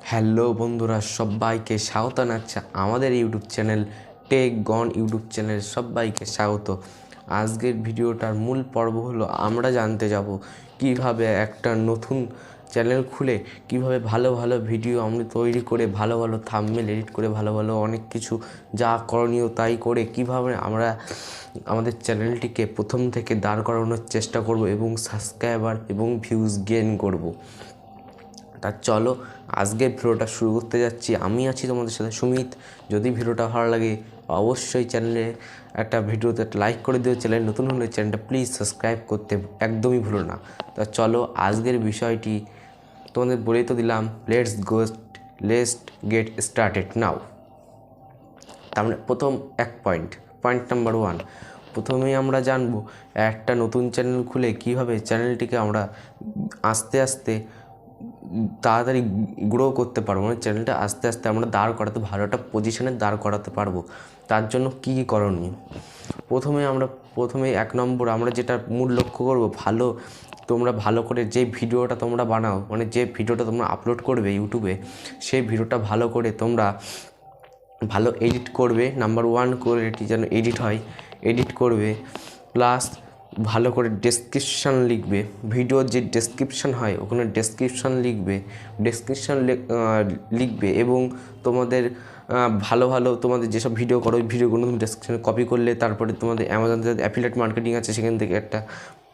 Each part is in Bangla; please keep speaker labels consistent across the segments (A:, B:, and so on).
A: হ্যালো বন্ধুরা, সবাইকে স্বাগত জানাচ্ছি আমাদের ইউটিউব চ্যানেল টেক গন ইউটিউব চ্যানেল। সবাইকে স্বাগত। আজকের ভিডিওটার মূল পর্ব হলো আমরা জানতে যাব কিভাবে একটা নতুন চ্যানেল খুলে কিভাবে ভালো ভালো ভিডিও আমরা তৈরি করে ভালো ভালো থাম্বনেল এডিট করে ভালো ভালো অনেক কিছু যা করণীয় তাই করে কিভাবে আমরা আমাদের চ্যানেলটিকে প্রথম থেকে দাঁড় করানোর চেষ্টা করব এবং সাবস্ক্রাইবার এবং ভিউজ গেইন করব। তা চলো আজকের ভিডিওটা শুরু করতে যাচ্ছি। আমি আছি তোমাদের সাথে সুমিত। যদি ভিডিওটা ভালো লাগে অবশ্যই চ্যানেলে একটা ভিডিওতে লাইক করে দিও। চ্যানেল নতুন হলে চ্যানেলটা প্লিজ সাবস্ক্রাইব করতে একদমই ভুলো না। তা চলো আজকের বিষয়টি তোমাদের বলেই তো দিলাম। লেটস গেট স্টার্টেড নাও। তার মানে প্রথম পয়েন্ট নাম্বার 1, প্রথমেই আমরা জানবো একটা নতুন চ্যানেল খুলে কিভাবে চ্যানেলটিকে আমরা আস্তে আস্তে তাড়াতাড়ি গ্রো করতে পারবো, মানে চ্যানেলটা আস্তে আস্তে আমরা দাঁড় করাতে ভালো একটা পজিশনে দাঁড় করাতে পারবো। তার জন্য কী কী করণীয়? প্রথমে 1 নম্বর আমরা যেটা মূল লক্ষ্য করবো, তোমরা ভালো করে যে ভিডিওটা তোমরা বানাও, মানে যে ভিডিওটা তোমরা আপলোড করবে ইউটিউবে, সেই ভিডিওটা ভালো করে তোমরা ভালো এডিট করবে। নাম্বার 1 কোয়ালিটি যেন এডিট করবে, প্লাস ভালো করে ডেসক্রিপশান লিখবে। ভিডিওর যে ডেসক্রিপশান হয় ওখানে ডেসক্রিপশান লিখবে এবং তোমাদের ভালো তোমাদের যেসব ভিডিও করো ওই ভিডিওগুলো তুমি ডেসক্রিপশানে কপি করলে, তারপরে তোমাদের অ্যামাজন অ্যাফিলিয়েট মার্কেটিং আছে সেখান থেকে একটা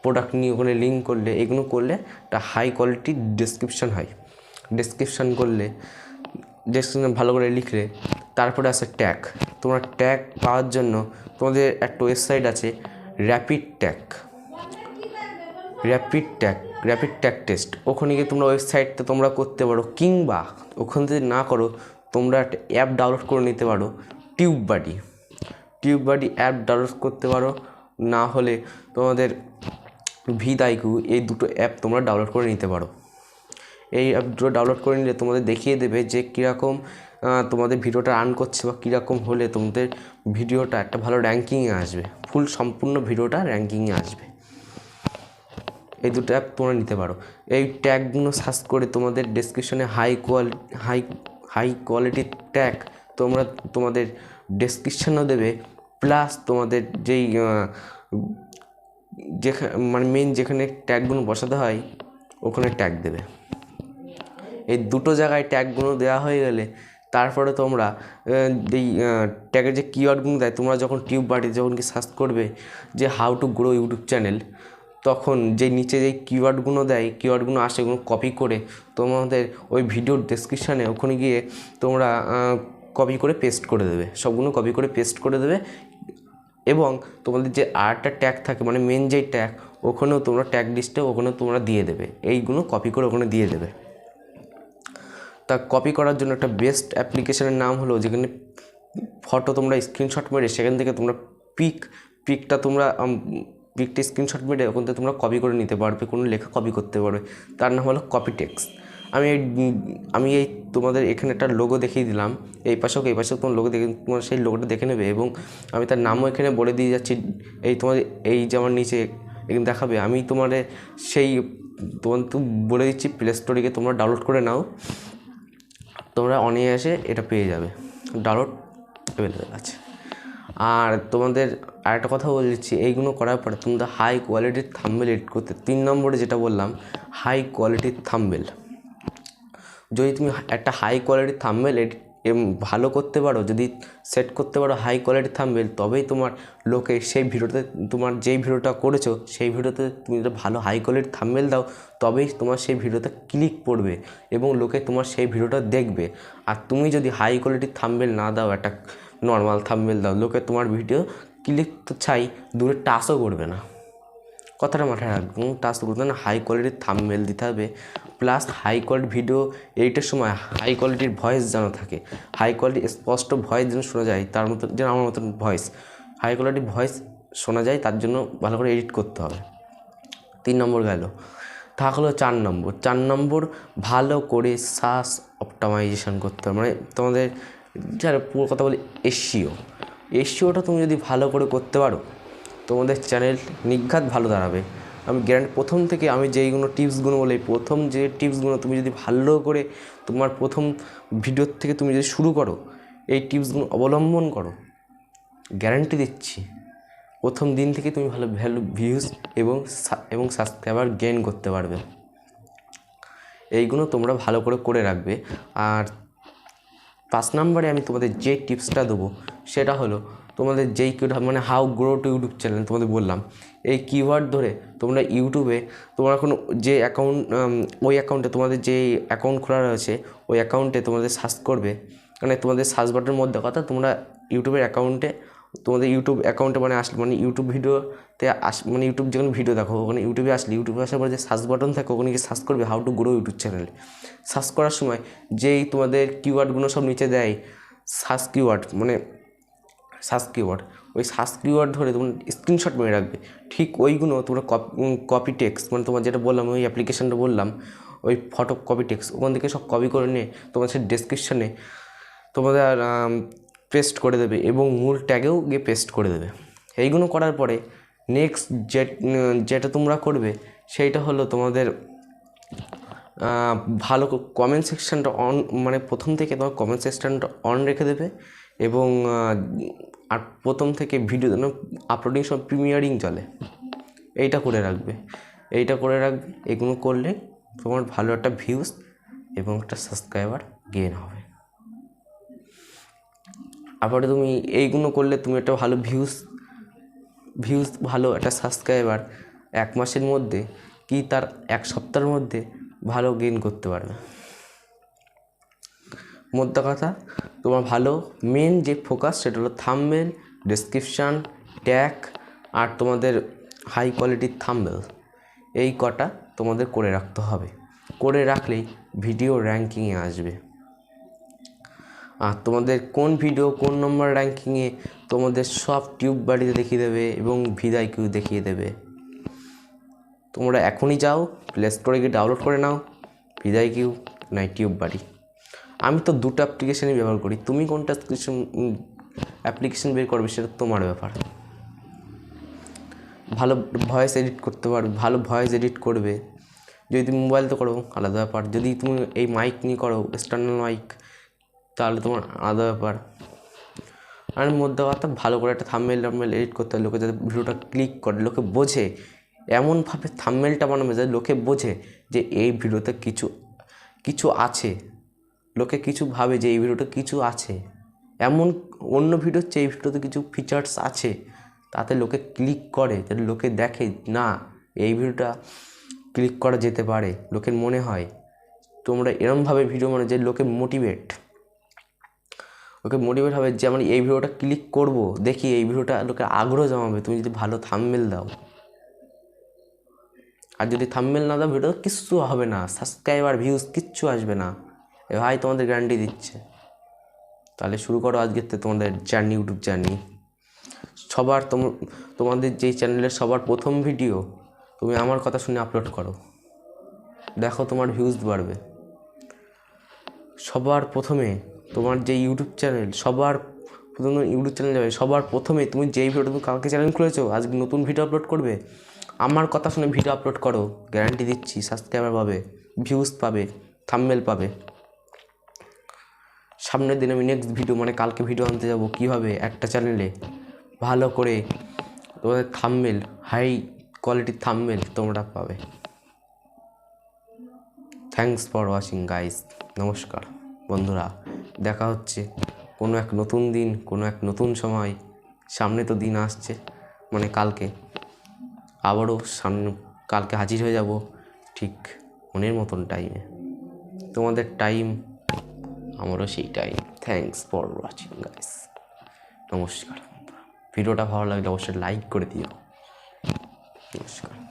A: প্রোডাক্ট নিয়ে ওখানে লিঙ্ক করলে, এগুলো করলে একটা হাই কোয়ালিটির ডেসক্রিপশান হয়। ডেসক্রিপশান ভালো করে লিখলে, তারপরে আছে ট্যাগ। তোমরা ট্যাগ পাওয়ার জন্য তোমাদের একটা ওয়েবসাইট আছে র্যাপিড ট্যাগ টেস্ট। ওখানে গিয়ে তোমরা ওয়েবসাইটটা তোমরা করতে পারো, কিংবা ওখান থেকে না করো তোমরা একটা অ্যাপ ডাউনলোড করে নিতে পারো, টিউববাডি অ্যাপ ডাউনলোড করতে পারো, না হলে তোমাদের ভিদাইকু, এই দুটো অ্যাপ তোমরা ডাউনলোড করে নিতে পারো। এই অ্যাপ দুটো ডাউনলোড করে নিলে তোমাদের দেখিয়ে দেবে যে কীরকম তোমাদের ভিডিওটা রান করছে বা কীরকম হলে তোমাদের ভিডিওটা একটা ভালো র্যাঙ্কিংয়ে আসবে, সম্পূর্ণ ভিডিওটা র্যাঙ্কিংয়ে আসবে। এই দুটো অ্যাপ তোমরা নিতে পারো। এই ট্যাগগুলো সার্চ করে তোমাদের ডেসক্রিপশনে হাই কোয়ালিটির ট্যাগ তোমরা তোমাদের ডেসক্রিপশানও দেবে, প্লাস তোমাদের যেই মানে মেন যেখানে ট্যাগগুলো বসাতে হয় ওখানে ট্যাগ দেবে। এই দুটো জায়গায় ট্যাগগুলো দেওয়া হয়ে গেলে তারপরে তোমরা এই ট্যাগের যে কিওয়ার্ডগুলো দেয়, তোমরা যখন টিউববাডি যখন কি সার্চ করবে যে how to grow YouTube channel, তখন যে নিচে যেই কিওয়ার্ডগুলো আসে ওগুলো কপি করে তোমাদের ওই ভিডিওর ডেসক্রিপশানে ওখানে গিয়ে তোমরা কপি করে পেস্ট করে দেবে, সবগুলো কপি করে পেস্ট করে দেবে। এবং তোমাদের যে আরেকটা ট্যাগ থাকে, মানে মেন যেই ট্যাগ, ওখানেও তোমরা ট্যাগ লিস্টে ওখানেও তোমরা দিয়ে দেবে, এইগুলো কপি করে ওখানে দিয়ে দেবে। তা কপি করার জন্য একটা বেস্ট অ্যাপ্লিকেশনের নাম হলো, যেখানে ফটো তোমরা স্ক্রিনশট মেরে সেখান থেকে তোমরা পিকটা স্ক্রিনশট মেরে ওখান থেকে তোমরা কপি করে নিতে পারবে, কোনো লেখা কপি করতে পারবে। তার নাম হলো কপিটেক্স। আমি এই তোমাদের এখানে একটা লোগো দেখিয়ে দিলাম, এই পাশেও তোমার লোগো দেখে তোমরা সেই লোগোটা দেখে নেবে, এবং আমি তার নামও এখানে বলে দিয়ে যাচ্ছি। তোমাদের এই যে আমার নিচে এখানে দেখাবে, আমি তোমাদের তো বলে দিচ্ছি, প্লে স্টোরে গিয়ে তোমরা ডাউনলোড করে নাও, তোমরা অনায়াসে এটা পেয়ে যাবে, ডাউনলোড অ্যাভেলেবেল আছে। আর তোমাদের আরেকটা কথা বলে দিচ্ছি, এইগুলো করার পরে তোমরা হাই কোয়ালিটির থাম্বনেল এডিট করতে, 3 নম্বরে যেটা বললাম হাই কোয়ালিটির থাম্বনেল। যদি তুমি একটা হাই কোয়ালিটির থাম্বনেল ভালো করতে পারো, যদি সেট করতে পারো হাই কোয়ালিটির থাম্বনেল, তবেই তোমার লোকে সেই ভিডিওতে, তোমার যেই ভিডিওটা করেছো সেই ভিডিওতে তুমি যদি ভালো হাই কোয়ালিটির থাম্বনেল দাও, তবেই তোমার সেই ভিডিওতে ক্লিক পড়বে এবং লোকে তোমার সেই ভিডিওটা দেখবে। আর তুমি যদি হাই কোয়ালিটির থাম্বনেল না দাও, একটা নর্মাল থাম্বনেল দাও, লোকে তোমার ভিডিও ক্লিক তো চাই, দূরে টাচও করবে না। কথাটা মাথায় রাখবেন, টাচ করতে না, হাই কোয়ালিটির থাম্বনেল দিতে হবে, প্লাস হাই কোয়ালিটি ভিডিও এডিটের সময় হাই কোয়ালিটির ভয়েস যেন থাকে, হাই কোয়ালিটি স্পষ্ট ভয়েস যেন শোনা যায়, তার মতো যেন আমার মতন ভয়েস, হাই কোয়ালিটির ভয়েস শোনা যায়, তার জন্য ভালো করে এডিট করতে হবে। 3 নম্বর গেল। থাকলো 4 নম্বর ভালো করে সার্চ অপটিমাইজেশন করতে হবে, মানে তোমাদের যারা পুরো কথা বলি এসইওটা তুমি যদি ভালো করে করতে পারো, তোমাদের চ্যানেল নির্ঘাত ভালো দাঁড়াবে। আমি গ্যারান্টি প্রথম থেকে আমি যেইগুলো টিপসগুলো বলি, প্রথম যে টিপসগুলো তুমি যদি ভালো করে তোমার প্রথম ভিডিওর থেকে তুমি যদি শুরু করো, এই টিপসগুলো অবলম্বন করো, গ্যারান্টি দিচ্ছি প্রথম দিন থেকে তুমি ভালো ভিউজ এবং সাবস্ক্রাইবার গেইন করতে পারবে। এইগুলো তোমরা ভালো করে রাখবে। আর 5 নম্বরে আমি তোমাদের যে টিপসটা দেবো সেটা হলো তোমাদের যেই মানে how grow to YouTube channel তোমাদের বললাম, এই কিওয়ার্ড ধরে তোমরা ইউটিউবে তোমরা এখন যে অ্যাকাউন্ট ওই অ্যাকাউন্টে তোমাদের যে অ্যাকাউন্ট খোলা রয়েছে ওই অ্যাকাউন্টে তোমাদের সার্চ করবে, মানে তোমাদের সার্চ বাটনের মধ্যে কথা তোমরা ইউটিউবের অ্যাকাউন্টে তোমাদের ইউটিউব অ্যাকাউন্টে মানে আসলে মানে ইউটিউব ভিডিওতে মানে ইউটিউব যেখানে ভিডিও দেখো ওখানে ইউটিউবে আসার পরে যে সার্চ বাটন থাকে ওখানে গিয়ে সার্চ করবে how to grow YouTube channel. Search করার সময় যেই তোমাদের কিওয়ার্ডগুলো সব নিচে দেয় সার্চ কিওয়ার্ড, মানে সার্চ কিওয়ার্ড, ওই সার্চ কিওয়ার্ড ধরে তোমরা স্ক্রিনশট মেরে রাখবে। ঠিক ওইগুলো তোমরা কপি টেক্সট, মানে তোমার যেটা বললাম ওই অ্যাপ্লিকেশানটা বললাম ওই ফটো কপি টেক্সট ওখান থেকে সব কপি করে নিয়ে তোমার সেই ডেসক্রিপশানে তোমাদের পেস্ট করে দেবে এবং মূল ট্যাগেও গিয়ে পেস্ট করে দেবে। এইগুলো করার পরে নেক্সট যেটা তোমরা করবে সেইটা হলো তোমাদের ভালো কমেন্ট সেকশানটা অন, মানে প্রথম থেকে তোমার কমেন্ট সেকশানটা অন রেখে দেবে এবং আর প্রথম থেকে ভিডিও যেন আপলোডিং সব প্রিমিয়ারিং চলে, এইটা করে রাখবে। এগুলো করলে তোমার ভালো একটা ভিউজ এবং একটা সাবস্ক্রাইবার গেইন হবে। তারপরে তুমি এইগুলো করলে তুমি একটা ভালো ভিউজ ভালো একটা সাবস্ক্রাইবার 1 মাসের মধ্যে কি তার 1 সপ্তাহের মধ্যে ভালো গেইন করতে পারবে। মোদ্দা কথা তোমার ভালো মেন যে ফোকাস সেটা হলো থাম্বনেল, ডেসক্রিপশান, ট্যাগ আর তোমাদের হাই কোয়ালিটির থাম্বনেল, এই কটা তোমাদের করে রাখতে হবে। করে রাখলেই ভিডিও র্যাঙ্কিংয়ে আসবে। আর তোমাদের কোন ভিডিও কোন নম্বর র্যাঙ্কিংয়ে তোমাদের সব টিউব বাড়িতে দেখিয়ে দেবে এবং ভিদাইকিউ দেখিয়ে দেবে। তোমরা এখনই যাও প্লে স্টোরে গিয়ে ডাউনলোড করে নাও ভিদাইকিউ না টিউব বাড়ি। আমি তো দুটো অ্যাপ্লিকেশানই ব্যবহার করি, তুমি কোনটা অ্যাপ্লিকেশান বের করবে সেটা তোমার ব্যাপার। ভালো ভয়েস এডিট করতে পারবে, ভালো ভয়েস এডিট করবে। যদি তুমি মোবাইলতে করো আলাদা ব্যাপার, যদি তুমি এই মাইক নিয়ে করো এক্সটার্নাল মাইক তাহলে তোমার আলাদা ব্যাপার। আর মধ্যে কথা ভালো করে একটা থাম্বনেল এডিট করতে হয়, লোকে যাতে ভিডিওটা ক্লিক করে, লোকে বোঝে এমনভাবে থাম্বনেলটা বানাবে যাতে লোকে বোঝে যে এই ভিডিওতে কিছু আছে, লোকে কিছু ভাবে যে এই ভিডিওটা কিছু আছে, এমন অন্য ভিডিওর চেয়ে এই ভিডিওতে কিছু ফিচার্স আছে, তাতে লোকে ক্লিক করে, যাতে লোকে দেখে না এই ভিডিওটা ক্লিক করা যেতে পারে, লোকের মনে হয়। তোমরা এরমভাবে ভিডিও মানে যে লোকে মোটিভেট হবে যে আমি এই ভিডিওটা ক্লিক করব, দেখি এই ভিডিওটা লোকে আগ্রহ জমাবে তুমি যদি ভালো থাম্বনেল দাও। আর যদি থাম্বনেল না দাও ভিডিও কিচ্ছু হবে না, সাবস্ক্রাইবার ভিউজ কিচ্ছু আসবে না। এ ভাই তোমাদের গ্যারান্টি দিচ্ছে। তাহলে শুরু করো আজকের থেকে তোমাদের জার্নি, ইউটিউব জার্নি। তোমাদের যেই চ্যানেলের সবার প্রথম ভিডিও তুমি আমার কথা শুনে আপলোড করো, দেখো তোমার ভিউজ বাড়বে। সবার প্রথমে তোমার যে ইউটিউব চ্যানেল যাবে, সবার প্রথমে তুমি যেই ভিডিও তুমি কালকে চ্যানেল খুলেছো আজকে নতুন ভিডিও আপলোড করবে, আমার কথা শুনে ভিডিও আপলোড করো, গ্যারান্টি দিচ্ছি সাবস্ক্রাইবার পাবে, ভিউজ পাবে, থাম্বনেল পাবে। সামনের দিন আমি নেক্সট ভিডিও মানে কালকে ভিডিও আনতে যাবো কীভাবে একটা চ্যানেলে ভালো করে তোমাদের থাম্বনেল, হাই কোয়ালিটির থাম্বনেল তোমরা পাবে। Thanks for watching guys. নমস্কার বন্ধুরা, দেখা হচ্ছে কোনো এক নতুন দিন, কোনো এক নতুন সময়। সামনে তো দিন আসছে, মানে কালকে আবারও কালকে হাজির হয়ে যাব ঠিক মনের মতন টাইমে। তোমাদের টাইম আমারও সেই time. Thanks for watching guys. নমস্কার। ভিডিওটা ভালো লাগলে অবশ্যই লাইক করে দিও। নমস্কার।